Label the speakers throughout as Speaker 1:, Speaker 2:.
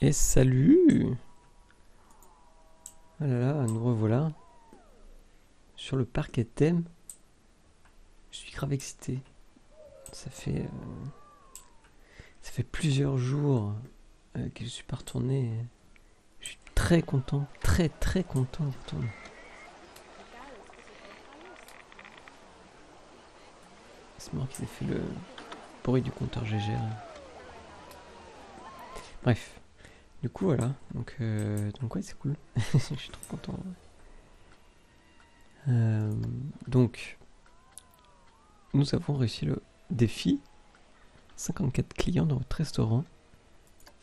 Speaker 1: Et salut! Ah là là, nous revoilà sur le parc à thème. Je suis grave excité. Ça fait plusieurs jours que je suis pas retourné. Je suis très content, très content de retourner. C'est moi qui s'est fait le bruit du compteur GG. Bref, du coup voilà, donc ouais, c'est cool. Je suis trop content. Donc nous avons réussi le défi 54 clients dans votre restaurant.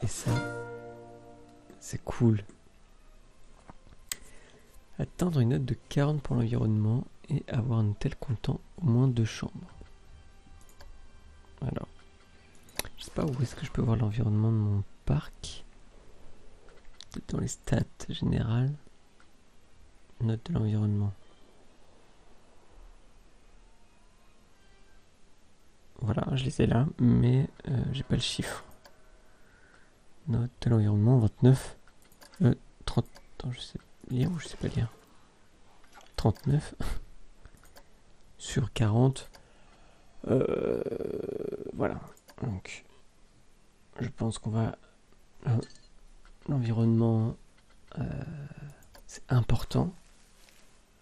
Speaker 1: Et ça, c'est cool. Atteindre une note de 40 pour l'environnement et avoir un hôtel comptant au moins 2 chambres. Alors, je sais pas où est-ce que je peux voir l'environnement de mon parc. Dans les stats générales. Note de l'environnement. Voilà, je les ai là, mais j'ai pas le chiffre. Note de l'environnement, 29. 30. Attends, je sais lire ou je sais pas lire. 39. Sur 40. Voilà. Donc, je pense qu'on va... l'environnement, c'est important.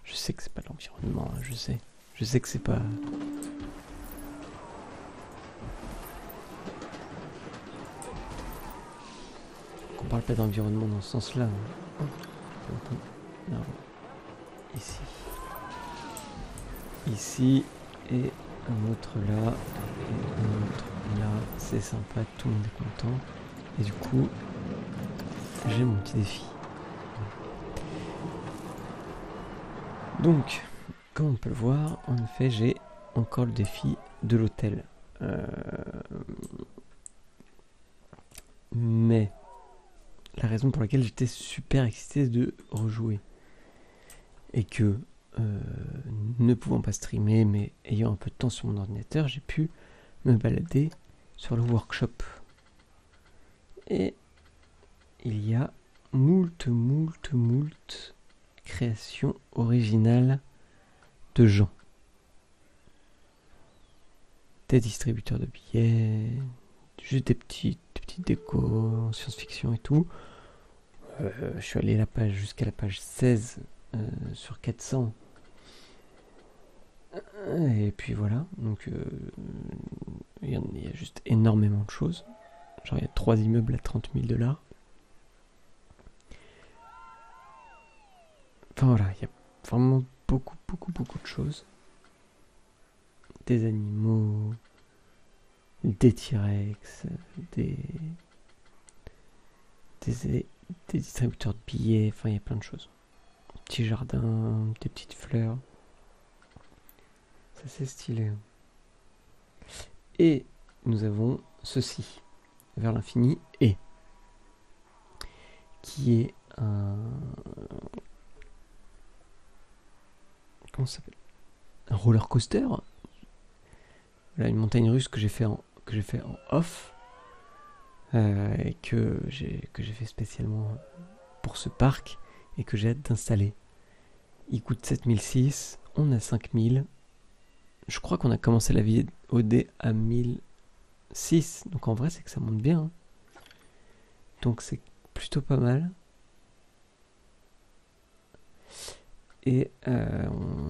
Speaker 1: Je sais que c'est pas l'environnement, je sais. Je sais que c'est pas... qu'on parle pas d'environnement dans ce sens-là. Non. Ici. Ici et un autre là et un autre là. C'est sympa, tout le monde est content. Et du coup, j'ai mon petit défi. Donc, comme on peut le voir, en effet, j'ai encore le défi de l'hôtel. Mais la raison pour laquelle j'étais super excité de rejouer et que ne pouvant pas streamer mais ayant un peu de temps sur mon ordinateur, j'ai pu me balader sur le workshop. Et il y a moult créations originales de gens. Des distributeurs de billets, juste des petites décos en science-fiction et tout. Je suis allé jusqu'à la page 16 sur 400. Et puis voilà, donc il y a juste énormément de choses. Genre il y a 3 immeubles à 30 000 $. Enfin voilà, il y a vraiment beaucoup de choses. Des animaux, des T-Rex, des distributeurs de billets, enfin il y a plein de choses. Petit jardin, des petites fleurs. Ça c'est stylé. Et nous avons ceci, vers l'infini et qui est un... Comment ça s'appelle? Un roller coaster. Voilà, une montagne russe que j'ai fait en off. Et que j'ai fait spécialement pour ce parc et que j'ai hâte d'installer. Il coûte 7006, on a 5000. Je crois qu'on a commencé la VOD à 1006, donc en vrai c'est que ça monte bien. Donc c'est plutôt pas mal. Et un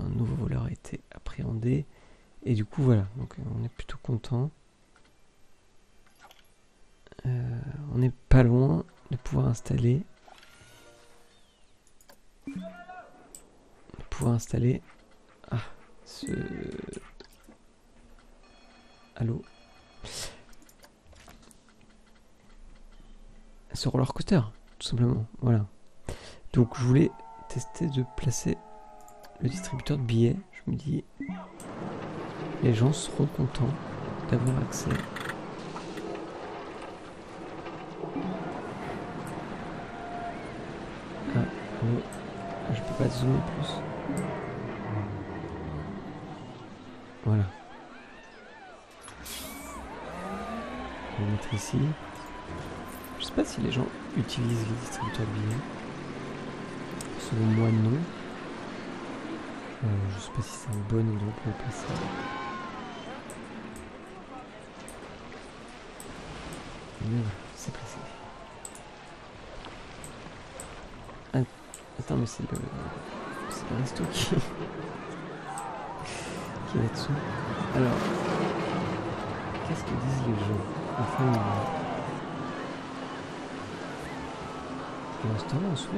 Speaker 1: nouveau voleur a été appréhendé. Et du coup voilà, donc on est plutôt content. On n'est pas loin de pouvoir installer ce... Allô? Ce roller coaster, tout simplement, voilà. Donc je voulais tester de placer le distributeur de billets. Je me dis, les gens seront contents d'avoir accès. Je peux pas zoomer plus. Voilà. On va mettre ici. Je sais pas si les gens utilisent les distributeurs de billets. Selon moi, non. Je sais pas si c'est un bon endroit pour le passer. Mais voilà, c'est pressé. Attends, mais c'est le resto qui est là-dessous. Alors, qu'est-ce que disent les gens? Enfin, le restaurant en soi,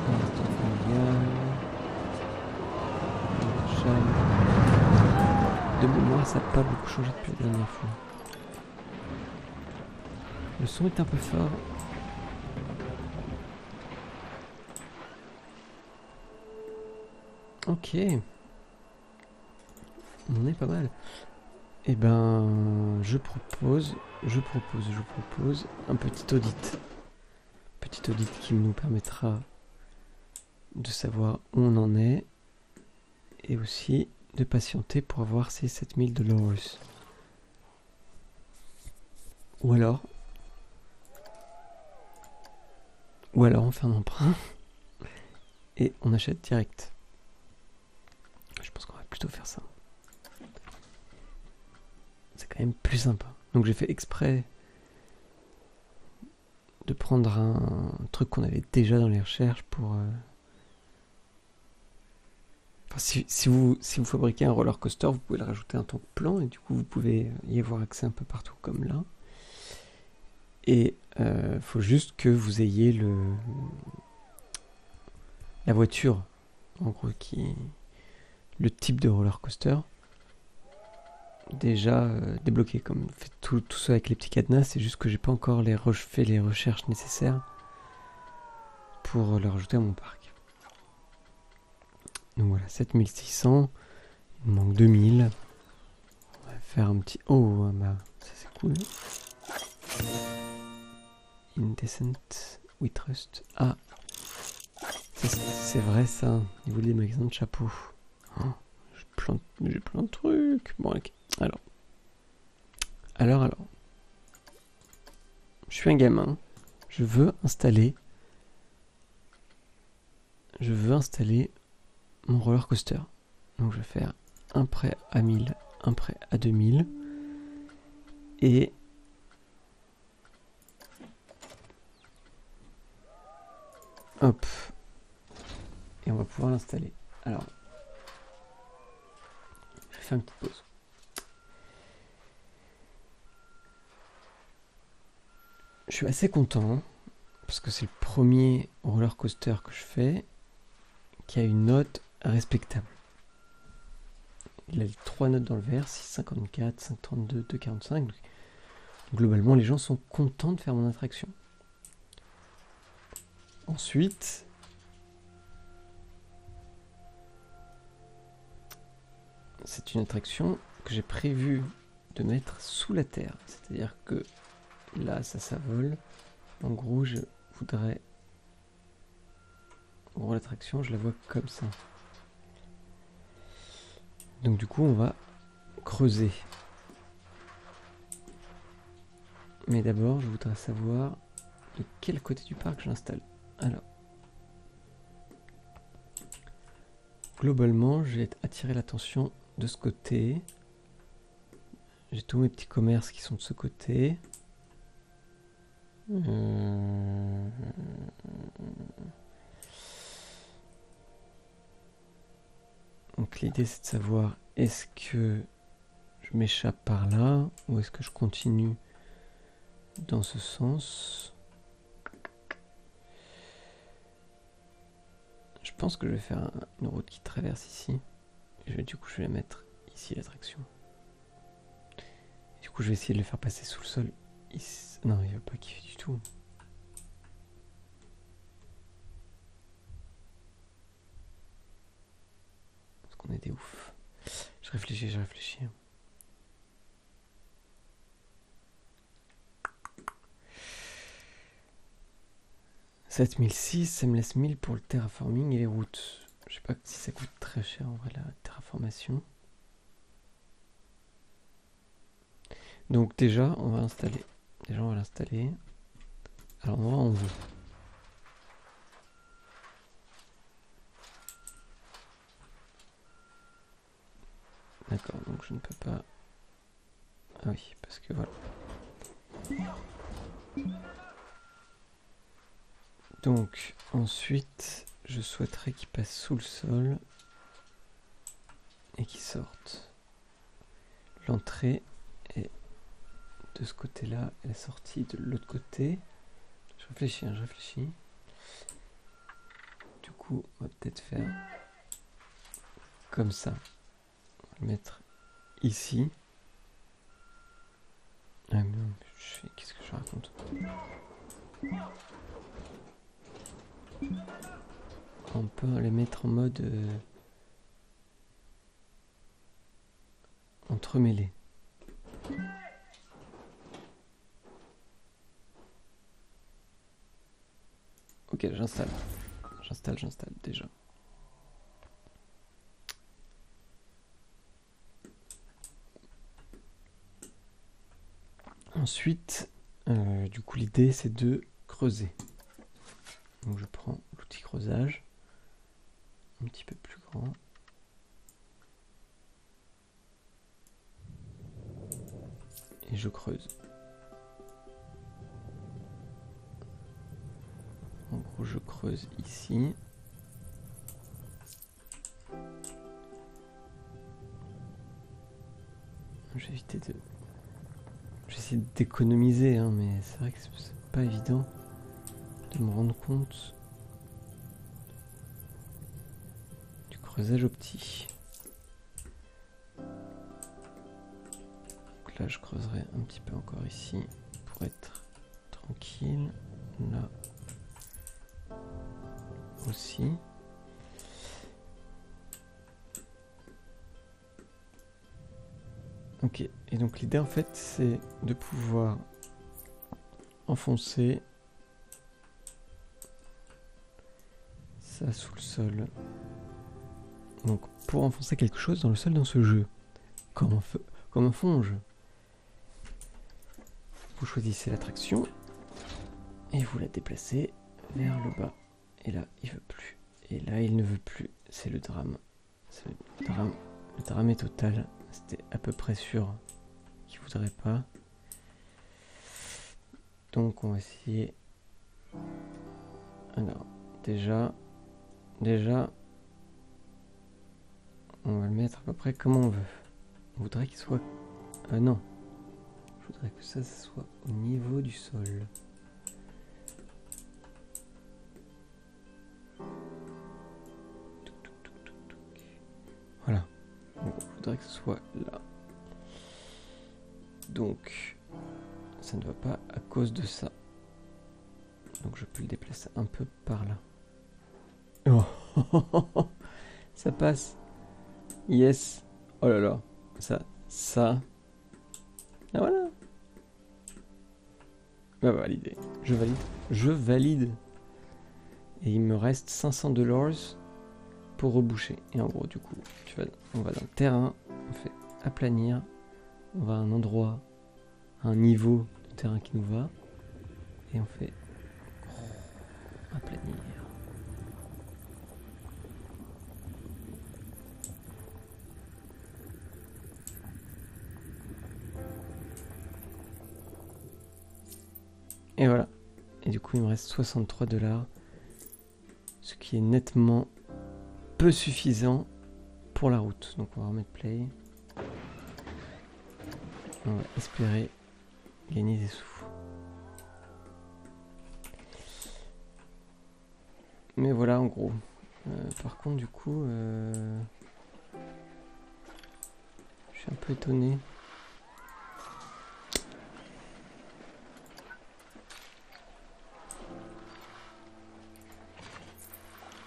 Speaker 1: un restaurant familial, de mémoire, ça n'a pas beaucoup changé depuis la dernière fois. Le son est un peu fort. Ok. On est pas mal. Eh ben, je propose un petit audit. Petit audit qui nous permettra de savoir où on en est et aussi de patienter pour avoir ces 7000 $. Ou alors on fait un emprunt et on achète direct. Je pense qu'on va plutôt faire ça. C'est quand même plus sympa. Donc j'ai fait exprès de prendre un truc qu'on avait déjà dans les recherches pour... Enfin, si vous fabriquez un roller coaster, vous pouvez le rajouter en tant que plan et du coup vous pouvez y avoir accès un peu partout comme là. Et faut juste que vous ayez la voiture, en gros, le type de roller coaster déjà débloqué. Comme fait tout ça avec les petits cadenas, c'est juste que j'ai pas encore fait les recherches nécessaires pour le rajouter à mon parc. Donc voilà, 7600, il me manque 2000. On va faire un petit... Oh, bah, ça c'est cool. Indecent We Trust. Ah, c'est vrai ça, il voulait des magasins de chapeaux. Oh, j'ai plein de trucs. Bon, ok. Alors. Je suis un gamin. Je veux installer mon roller coaster. Donc je vais faire un prêt à 1000, un prêt à 2000. Et hop. Et on va pouvoir l'installer. Alors, je vais faire une petite pause. Je suis assez content parce que c'est le premier roller coaster que je fais qui a une note respectable. Il a les 3 notes dans le verre, 6,54, 5,32, 2,45. Globalement, les gens sont contents de faire mon attraction. Ensuite, c'est une attraction que j'ai prévu de mettre sous la terre. C'est-à-dire que là, ça vole. En gros, je voudrais... En gros, l'attraction, je la vois comme ça. Donc du coup, on va creuser. Mais d'abord, je voudrais savoir de quel côté du parc je l'installe. Alors, globalement, j'ai attiré l'attention de ce côté. J'ai tous mes petits commerces qui sont de ce côté. Donc l'idée c'est de savoir est-ce que je m'échappe par là ou est-ce que je continue dans ce sens. Je pense que je vais faire une route qui traverse ici. Du coup je vais la mettre ici l'attraction. Du coup je vais essayer de le faire passer sous le sol. Ici. Non, il va pas kiffer du tout. Parce qu'on est des ouf. Je réfléchis. 7006, ça me laisse 1000 pour le terraforming et les routes. Je sais pas si ça coûte très cher en vrai la terraformation. Donc déjà, on va installer Déjà on va l'installer à l'endroit où on veut. D'accord, donc je ne peux pas... Ah oui, parce que voilà. Donc ensuite, je souhaiterais qu'il passe sous le sol et qu'il sorte. L'entrée est de ce côté-là et la sortie de l'autre côté. Je réfléchis, je réfléchis. Du coup, on va peut-être faire comme ça. On va le mettre ici. Ah non, qu'est-ce que je raconte? On peut les mettre en mode entremêlé. Ok, j'installe. J'installe déjà. Ensuite, du coup, l'idée c'est de creuser. Donc je prends l'outil creusage, un petit peu plus grand. Et je creuse. En gros, je creuse ici. J'ai évité de... J'essaie d'économiser, hein, mais c'est vrai que c'est pas évident de me rendre compte du creusage optique. Donc là, je creuserai un petit peu encore ici pour être tranquille. Là aussi. Ok, et donc l'idée en fait c'est de pouvoir enfoncer ça sous le sol. Donc pour enfoncer quelque chose dans le sol dans ce jeu, comme un fonge, vous choisissez l'attraction et vous la déplacez vers le bas. Et là il veut plus. Et là il ne veut plus. C'est le drame. C'est le drame. Le drame est total. C'était à peu près sûr qu'il voudrait pas. Donc on va essayer. Alors déjà on va le mettre à peu près comme on veut. On voudrait qu'il soit... non. Je voudrais que ça soit au niveau du sol. Voilà. Donc, je voudrais que ce soit là. Donc, ça ne va pas à cause de ça. Donc je peux le déplacer un peu par là. Oh, ça passe. Yes. Oh là là. Ça. Ah voilà. Bah validé. Je valide. Et il me reste 500 $ pour reboucher. Et en gros, du coup, on va dans le terrain, on fait aplanir, on va à un endroit, à un niveau de terrain qui nous va, et on fait aplanir. Et voilà. Et du coup, il me reste 63 $, ce qui est nettement peu suffisant pour la route. Donc on va remettre play. On va espérer gagner des sous. Mais voilà en gros. Par contre du coup, je suis un peu étonné.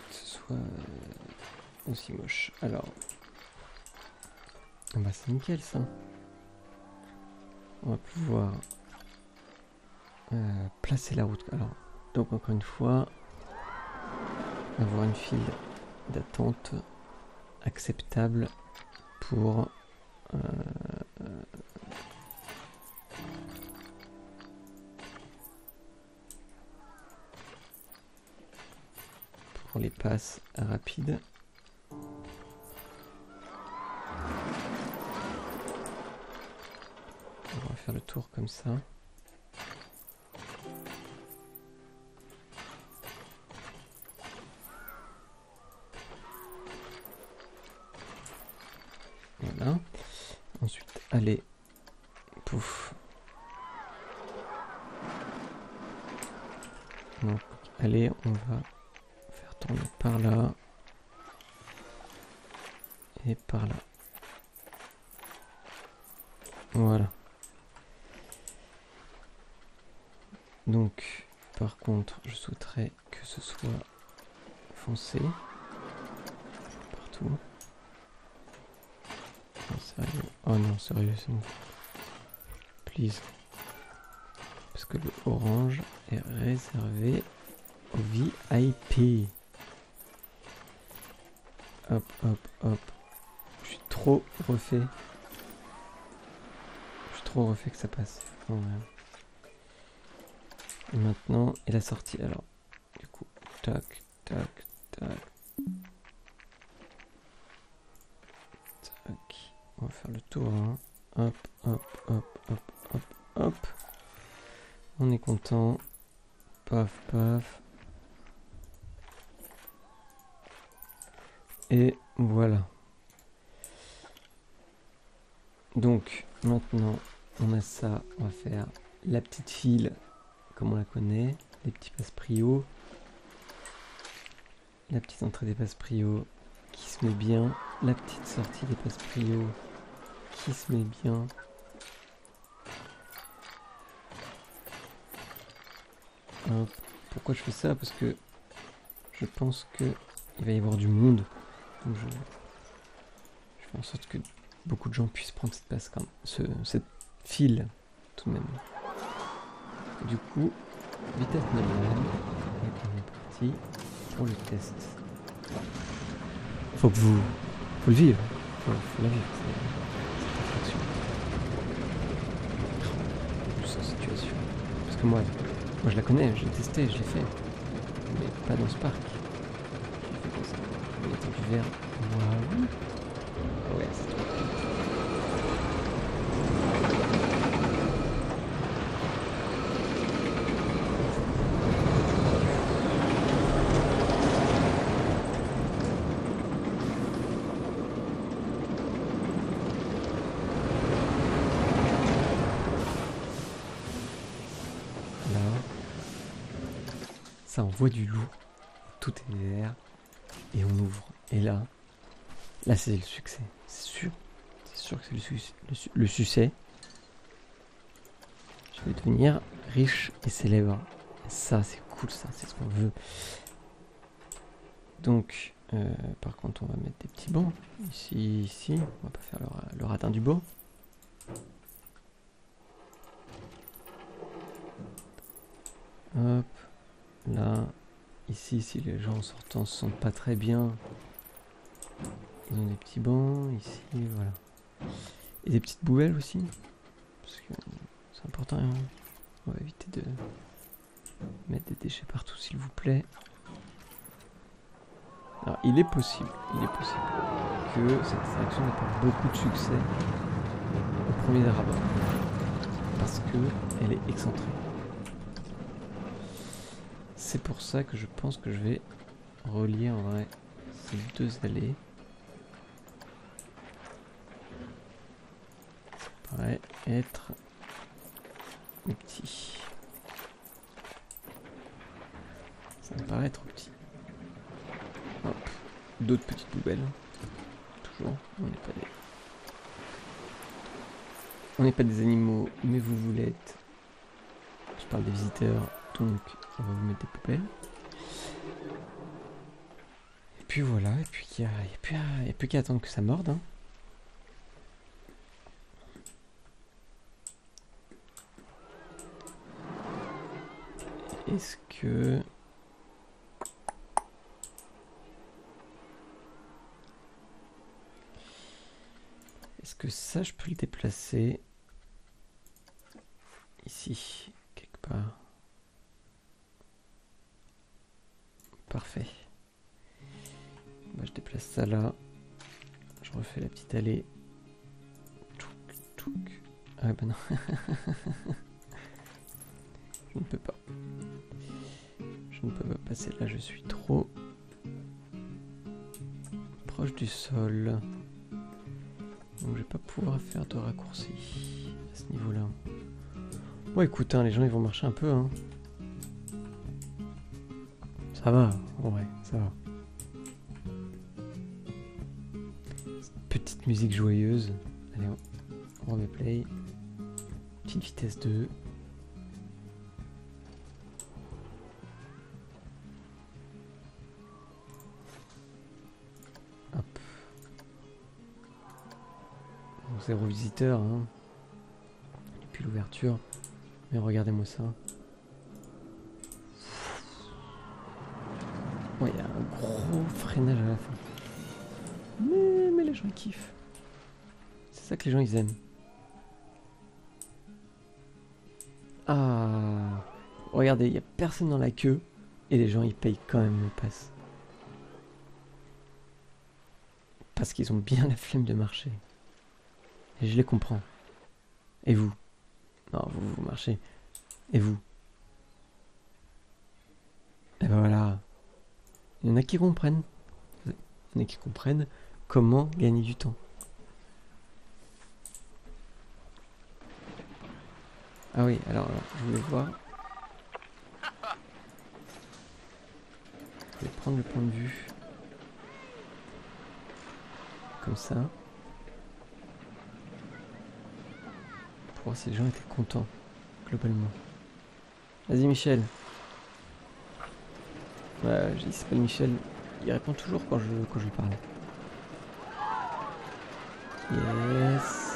Speaker 1: Que ce soit aussi moche. Alors, bah c'est nickel ça. On va pouvoir placer la route. Alors, donc encore une fois, avoir une file d'attente acceptable pour pour les passes rapides. On va faire le tour comme ça. Voilà. Ensuite, allez. Pouf. Donc, allez, on va faire tourner par là. Et par là. Voilà. Donc, par contre, je souhaiterais que ce soit foncé. Partout. Non, sérieux. Oh non, sérieux, c'est bon. Please. Parce que le orange est réservé au VIP. Hop, hop, hop. Je suis trop refait. Je suis trop refait que ça passe. Oh, ouais. Et maintenant, et la sortie. Alors, du coup, tac, tac, tac. Tac. On va faire le tour. Hein. Hop, hop, hop, hop, hop, hop. On est content. Paf, paf. Et voilà. Donc, maintenant, on a ça. On va faire la petite file, comme on la connaît. Les petits passe-prio. La petite entrée des passe-prio qui se met bien. La petite sortie des passe-prio qui se met bien. Hop. Pourquoi je fais ça? Parce que je pense que il va y avoir du monde. Donc je fais en sorte que beaucoup de gens puissent prendre cette passe quand même. Cette file tout de même. Et du coup, vitesse normale. Et on est parti pour le test. Faut le vivre. Faut la vivre. Cette attraction. Cette situation. Parce que moi je la connais, je l'ai testé, je l'ai fait. Mais pas dans ce parc. Je l'ai fait comme ça. Je vais mettre du verre. Waouh. Ouais, c'est trop cool. Là, ça envoie du lourd. Tout est vert. Et on ouvre. Et là c'est le succès. C'est sûr. C'est sûr que c'est le succès. Je vais devenir riche et célèbre. Et ça, c'est cool, ça. C'est ce qu'on veut. Donc, par contre, on va mettre des petits bancs. Ici. On va pas faire le radin du beau. Hop. Là. Ici, si les gens en sortant se sentent pas très bien, ils ont des petits bancs. Ici, voilà. Et des petites poubelles aussi. Parce que c'est important. Hein. On va éviter de mettre des déchets partout, s'il vous plaît. Alors, il est possible que cette attraction n'ait pas beaucoup de succès au premier abord. Parce qu'elle est excentrée. C'est pour ça que je pense que je vais relier en vrai ces deux allées. Ça paraît être petit. Ça me paraît trop petit. Hop. D'autres petites poubelles. Toujours. On n'est pas des animaux, mais vous l'êtes. Je parle des visiteurs, donc on va vous mettre des poubelles. Et puis voilà, et puis il n'y a plus qu'à attendre que ça morde. Hein. Est-ce que ça, je peux le déplacer ici, quelque part? Parfait. bah, je déplace ça là. Je refais la petite allée. Touc, touc. Ah bah non. Je ne peux pas. Je ne peux pas passer là, je suis trop proche du sol. Donc je vais pas pouvoir faire de raccourci à ce niveau-là. Bon écoute, hein, les gens ils vont marcher un peu. Hein. Ça va, ouais, ça va. Petite musique joyeuse. Allez, on remet play. Petite vitesse 2. Hop. Bon, 0 visiteur, hein. Depuis l'ouverture. Mais regardez-moi ça. Ouais, il y a un gros freinage à la fin. Mais les gens ils kiffent. C'est ça que les gens ils aiment. Ah, regardez, il n'y a personne dans la queue et les gens ils payent quand même le pass. Parce qu'ils ont bien la flemme de marcher. Et je les comprends. Et vous? Non, vous marchez. Et vous? Et ben voilà. Il y en a qui comprennent. Il y en a qui comprennent comment gagner du temps. Ah oui, alors je voulais voir. Je vais prendre le point de vue. Comme ça. Pour voir si les gens étaient contents, globalement. Vas-y Michel. Ouais, il s'appelle Michel. Il répond toujours quand je lui parle. Yes.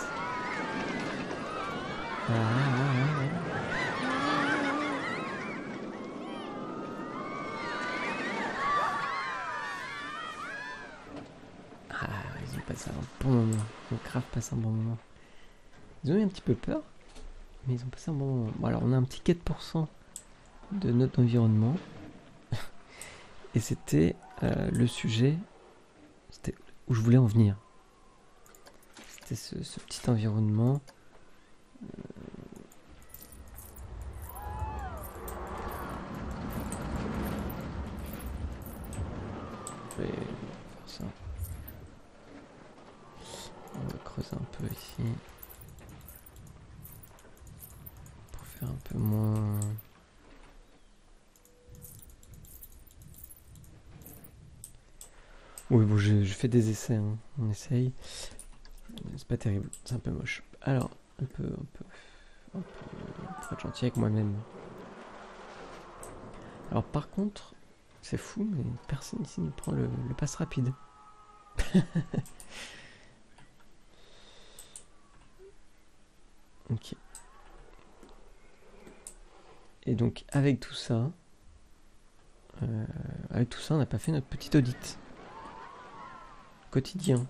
Speaker 1: Ils ont passé un bon moment. Ils ont grave passé un bon moment. Ils ont eu un petit peu peur, mais ils ont passé un bon moment. Bon, alors on a un petit 4% de notre environnement. Et c'était le sujet, c'était où je voulais en venir. C'était ce petit environnement. Je vais faire ça. On va creuser un peu ici. Pour faire un peu moins... Oui, bon, je fais des essais, hein. On essaye. C'est pas terrible, c'est un peu moche. Alors, pour être gentil avec moi-même. Alors par contre, c'est fou, mais personne ici ne prend le pass rapide. Ok. Et donc avec tout ça, on n'a pas fait notre petit audit quotidien.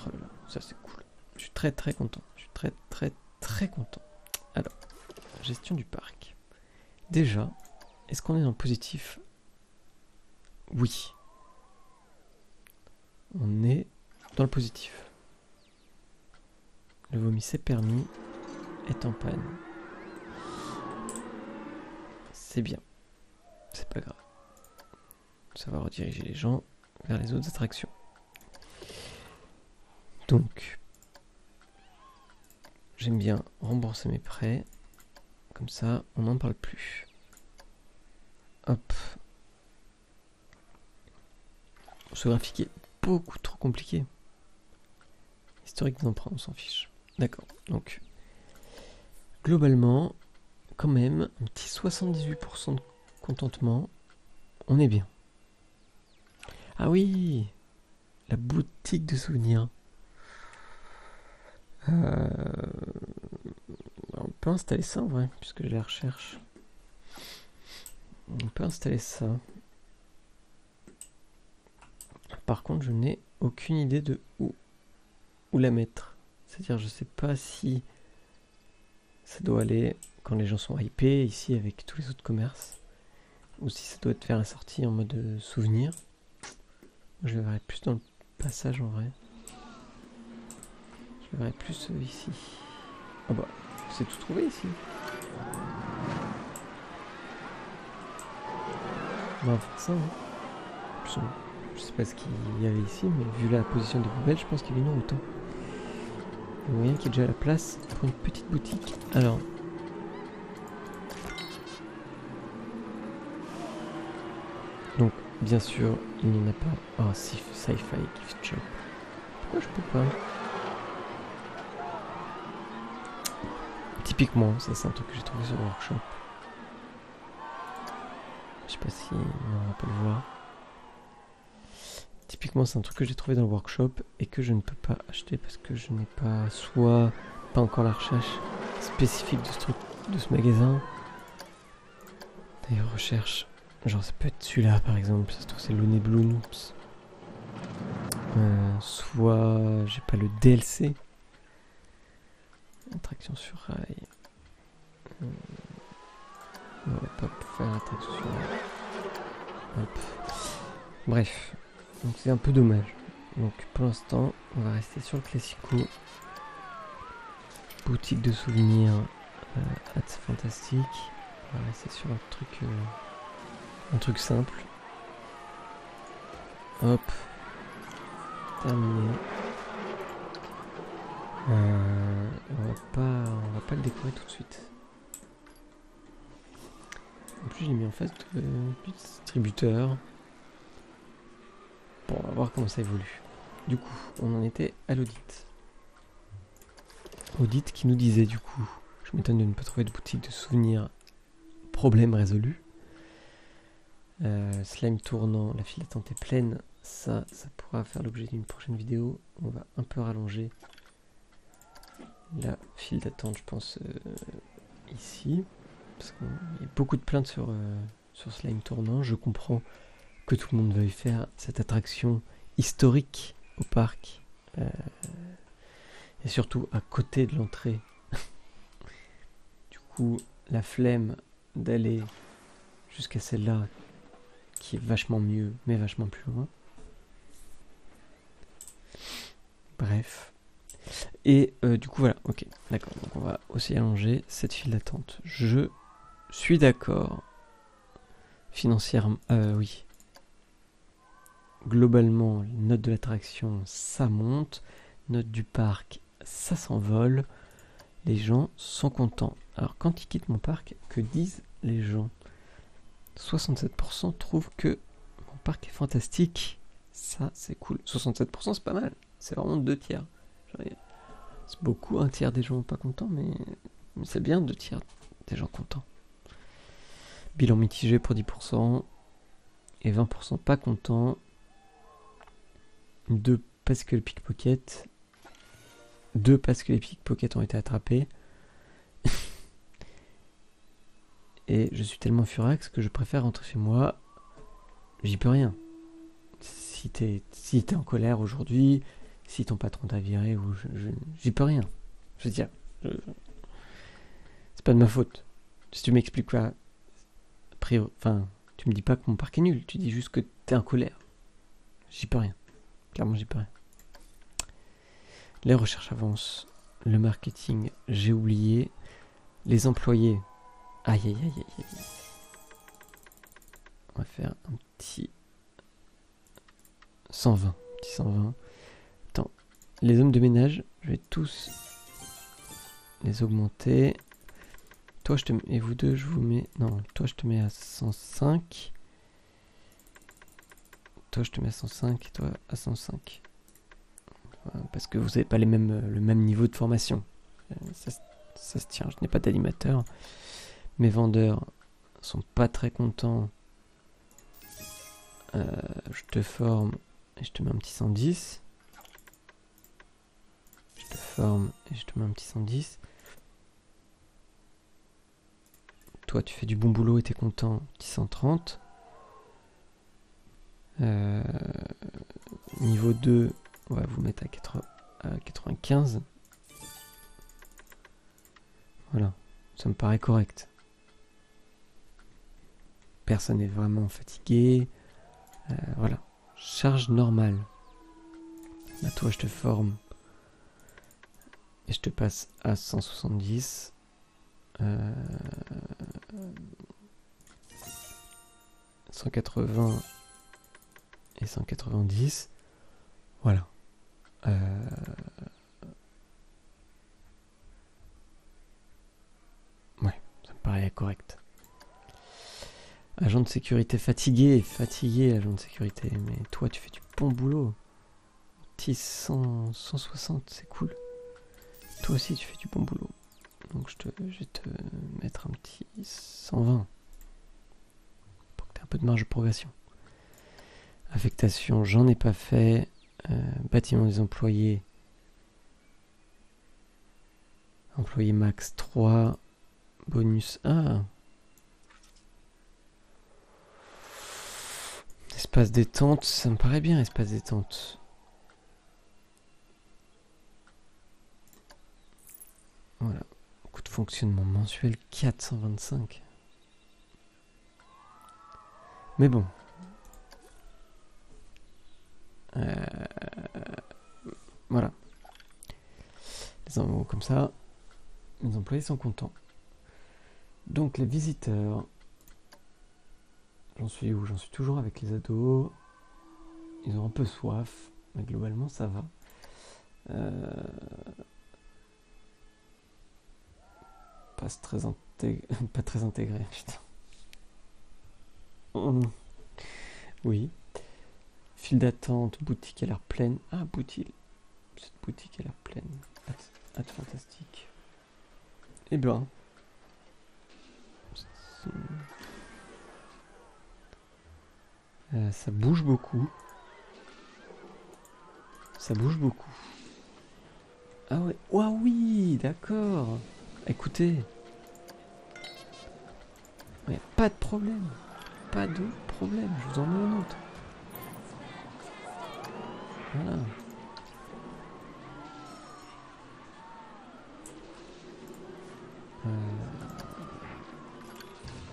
Speaker 1: Oh là là, ça c'est cool. Je suis très très content. Je suis très très très content. Alors, gestion du parc. Déjà, est-ce qu'on est dans le positif? Oui. On est dans le positif. Le vomi c'est permis est en panne. C'est bien. C'est pas grave. Ça va rediriger les gens vers les autres attractions. Donc, j'aime bien rembourser mes prêts. Comme ça, on n'en parle plus. Hop. Ce graphique est beaucoup trop compliqué. Historique d'emprunt, on s'en fiche. D'accord. Donc, globalement, quand même, un petit 78% de contentement. On est bien. Ah oui, la boutique de souvenirs. On peut installer ça en vrai, puisque je les recherche. On peut installer ça. Par contre, je n'ai aucune idée de où la mettre. C'est-à-dire, je sais pas si ça doit aller quand les gens sont hypés, ici avec tous les autres commerces. ou si ça doit être faire assorti en mode souvenir. Je le verrai plus dans le passage en vrai. Je le verrai plus ici. Ah bah, c'est tout trouvé ici. On va faire ça. Hein. Je sais pas ce qu'il y avait ici, mais vu la position des poubelles, je pense qu'il y avait une autant. Vous voyez qu'il y a déjà la place pour une petite boutique. Alors. Donc, bien sûr, il n'y en a pas. Ah, Sci-Fi Gift Shop. Pourquoi je peux pas? Typiquement, ça c'est un truc que j'ai trouvé sur le workshop. Je sais pas si on va pas le voir. Typiquement, c'est un truc que j'ai trouvé dans le workshop et que je ne peux pas acheter parce que je n'ai pas soit pas encore la recherche spécifique de ce truc, de ce magasin. D'ailleurs, recherche, genre ça peut être celui-là par exemple, ça se trouve c'est Looney Blue Noops. Soit j'ai pas le DLC. Attraction sur rail. On va pas faire attraction sur rail. Hop. Bref. Donc c'est un peu dommage. Donc pour l'instant, on va rester sur le classico. Boutique de souvenirs. C'est fantastique. On va rester sur un truc simple. Hop. Terminé. On va pas le décorer tout de suite. En plus, je l'ai mis en face du distributeur. Bon, on va voir comment ça évolue. Du coup, on en était à l'audit. Audit qui nous disait du coup, je m'étonne de ne pas trouver de boutique de souvenirs. Problème résolu. Slime tournant, la file d'attente est pleine. Ça pourra faire l'objet d'une prochaine vidéo. On va un peu rallonger la file d'attente, je pense, ici. Parce qu'il y a beaucoup de plaintes sur Slime tournant. Je comprends que tout le monde veuille faire cette attraction historique au parc. Et surtout à côté de l'entrée. Du coup, la flemme d'aller jusqu'à celle-là, qui est vachement mieux, mais vachement plus loin. Bref. Et du coup, voilà, ok, d'accord. Donc on va aussi allonger cette file d'attente. Je suis d'accord. Financièrement, oui. Globalement, note de l'attraction, ça monte. Note du parc, ça s'envole. Les gens sont contents. Alors, quand ils quittent mon parc, que disent les gens? 67% trouvent que mon parc est fantastique. Ça, c'est cool. 67%, c'est pas mal. C'est vraiment 2 tiers. C'est beaucoup, un tiers des gens pas contents, mais c'est bien 2 tiers des gens contents. Bilan mitigé pour 10% et 20% pas contents. 2 parce que le pickpocket. 2 parce que les pickpockets ont été attrapés. Et je suis tellement furax que je préfère rentrer chez moi. J'y peux rien. Si t'es en colère aujourd'hui, si ton patron t'a viré, ou j'y peux rien. Je veux dire, c'est pas de ma faute. Si tu m'expliques quoi, enfin, tu me dis pas que mon parc est nul. Tu dis juste que t'es en colère. J'y peux rien. Clairement, j'y peux rien. Les recherches avancent. Le marketing, j'ai oublié. Les employés. Aïe, aïe, aïe, aïe, aïe. On va faire un petit 120. Petit 120. Attends. Les hommes de ménage, je vais tous les augmenter. Toi, et vous deux, je vous mets... Non, toi, je te mets à 105. Toi, je te mets à 105 et toi à 105. Parce que vous n'avez pas le même niveau de formation. Ça se tient. Je n'ai pas d'animateur. Mes vendeurs sont pas très contents. Je te forme et je te mets un petit 110. Je te forme et je te mets un petit 110. Toi, tu fais du bon boulot et t'es content. Petit 130. Niveau 2, on va vous mettre à 95. Voilà, ça me paraît correct. personne n'est vraiment fatigué. Voilà. Charge normale. Là, toi, je te forme. Et je te passe à 170. 180 et 190. Voilà. Ouais, ça me paraît correct. Agent de sécurité fatigué, agent de sécurité. Mais toi, tu fais du bon boulot. 160, c'est cool. Toi aussi, tu fais du bon boulot. Donc je vais te mettre un petit 120. Pour que tu aies un peu de marge de progression. Affectation, j'en ai pas fait. Bâtiment des employés. Employé max 3. Bonus 1. Espace détente, ça me paraît bien, espace détente. Voilà. Coût de fonctionnement mensuel 425. Mais bon. Voilà. Comme ça, les employés sont contents. Donc les visiteurs. J'en suis où? J'en suis toujours avec les ados. Ils ont un peu soif, mais globalement ça va. Pas très intégré, putain. Oui. File d'attente, boutique a l'air pleine. Ah, boutique. Cette boutique a l'air pleine. Hâte fantastique. Eh ben. Ça bouge beaucoup. Ça bouge beaucoup. Ah ouais. Ouah oui, d'accord. Écoutez. Ouais, pas de problème. Pas de problème. Je vous en mets un autre. Voilà.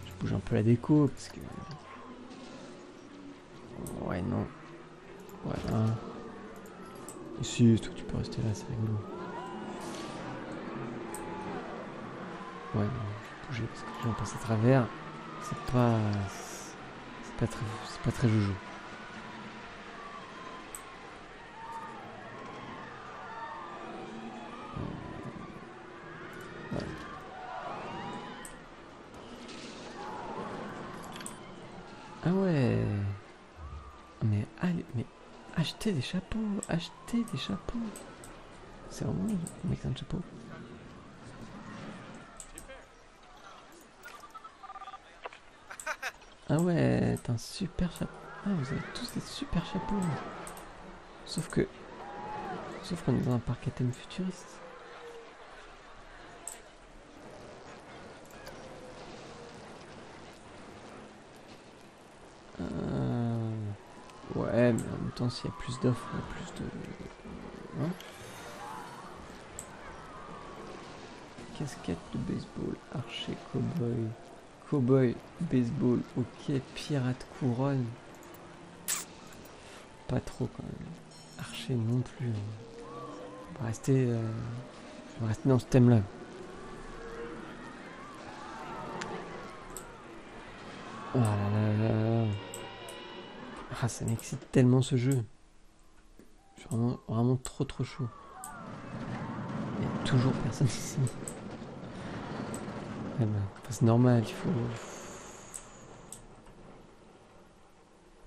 Speaker 1: Je bouge un peu la déco parce que... Ouais, non. Voilà. Si, toi tu peux rester là, c'est rigolo. Ouais, non, je vais bouger parce que les gens passent à travers. C'est pas très joujou. Ouais. Ah ouais. Mais allez, mais achetez des chapeaux, C'est vraiment le mec d'un chapeau. Ah ouais, t'as un super chapeau. Ah, vous avez tous des super chapeaux. Sauf qu'on est dans un parc à thème futuriste. Ouais, mais en même temps, s'il y a plus d'offres, il y a plus de... Hein? Casquette de baseball, archer, cowboy. Cowboy, baseball, ok, pirate, couronne. Pas trop quand même. Archer non plus. On va rester dans ce thème-là. Ah là là là. Ah, ça m'excite tellement ce jeu. Je suis vraiment trop chaud. Il y a toujours personne ici. Eh ben, c'est normal, il faut...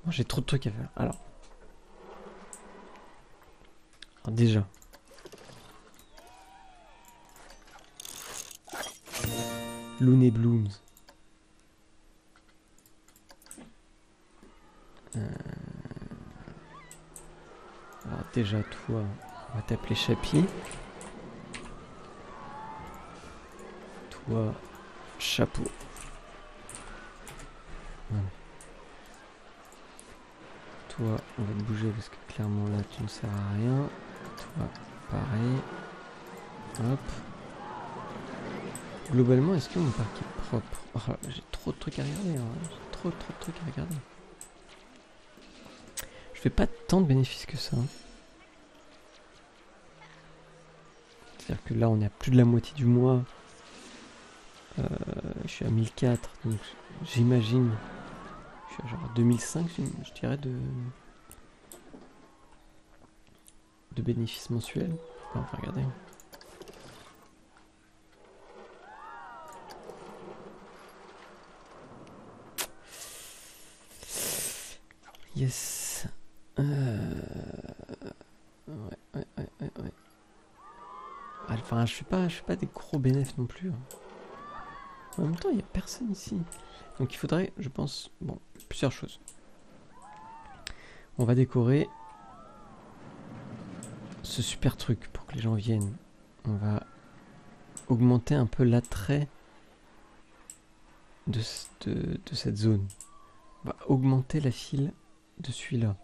Speaker 1: Moi, j'ai trop de trucs à faire. Alors déjà... Looney Blooms. Alors déjà, toi, on va t'appeler Chapi. Toi, chapeau. Voilà. Toi, on va te bouger parce que clairement là, tu ne sers à rien. Toi, pareil. Hop. Globalement, est-ce que mon parc est propre? Oh, j'ai trop de trucs à regarder. Hein. J'ai trop de trucs à regarder. Je fais pas tant de bénéfices que ça. C'est-à-dire que là, on est à plus de la moitié du mois. Je suis à 1004, donc j'imagine. Je suis à genre 2005, je dirais, de bénéfices mensuels. Enfin, on va regarder. Yes. Ouais. Enfin, je fais pas des gros bénéfices non plus. En même temps, il n'y a personne ici. Donc il faudrait, je pense, bon, plusieurs choses. On va décorer ce super truc pour que les gens viennent. On va augmenter un peu l'attrait de cette zone. On va augmenter la file de celui-là.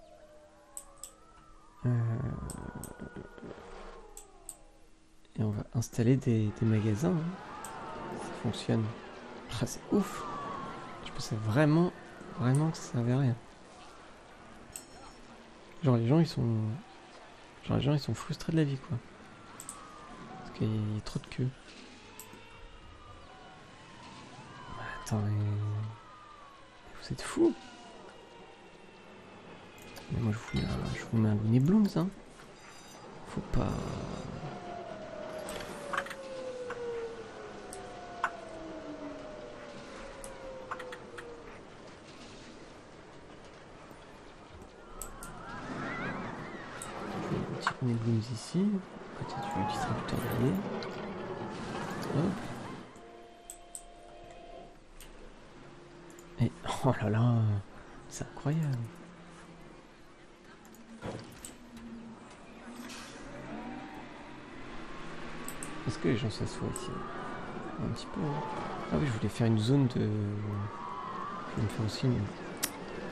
Speaker 1: Et on va installer des magasins. Ça fonctionne. Ah, c'est ouf. Je pensais vraiment que ça servait à rien. Genre les gens ils sont frustrés de la vie quoi. Parce qu'il y a trop de queue. Attends mais vous êtes fous. Mais moi je vous mets un Looney Blooms hein. Faut pas. Looney Blooms ici, côté du distributeur d'alliés. Hop. Et oh là là, c'est incroyable. Est-ce que les gens s'assoient ici? Un petit peu. Ah oui, je voulais faire une zone de. Je vais me faire aussi une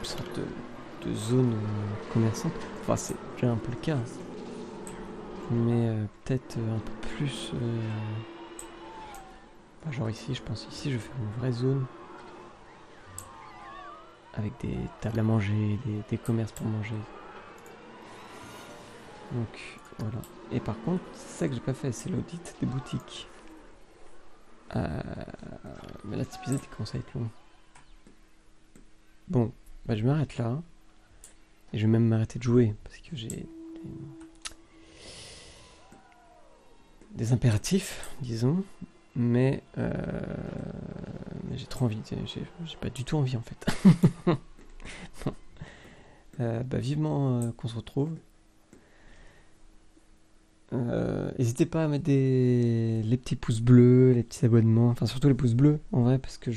Speaker 1: sorte de zone commerçante. Enfin, c'est déjà un peu le cas. Mais peut-être un peu plus. Enfin, genre ici, je pense ici, je vais faire une vraie zone. Avec des tables à manger, des commerces pour manger. Donc voilà. Et par contre, c'est ça que j'ai pas fait, c'est l'audit des boutiques. Mais là, cet épisode il commence à être long. Bon, bah je m'arrête là. Et je vais même m'arrêter de jouer parce que j'ai des impératifs, disons. Mais j'ai trop envie. J'ai pas du tout envie en fait. Bon. Bah vivement qu'on se retrouve. N'hésitez pas à mettre les petits pouces bleus, les petits abonnements, enfin surtout les pouces bleus en vrai parce que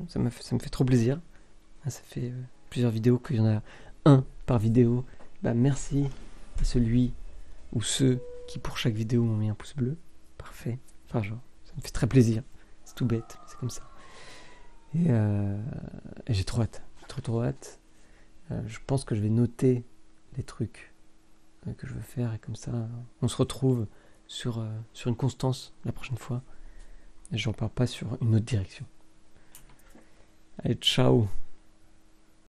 Speaker 1: ça me fait trop plaisir. Ça fait plusieurs vidéos qu'il y en a un par vidéo. Bah merci à celui ou ceux qui pour chaque vidéo m'ont mis un pouce bleu. Parfait. Enfin genre, ça me fait très plaisir. C'est tout bête, mais c'est comme ça. Et j'ai trop hâte. Trop hâte. Je pense que je vais noter les trucs que je veux faire et comme ça on se retrouve sur une constance la prochaine fois et j'en parle pas sur une autre direction. Allez, ciao.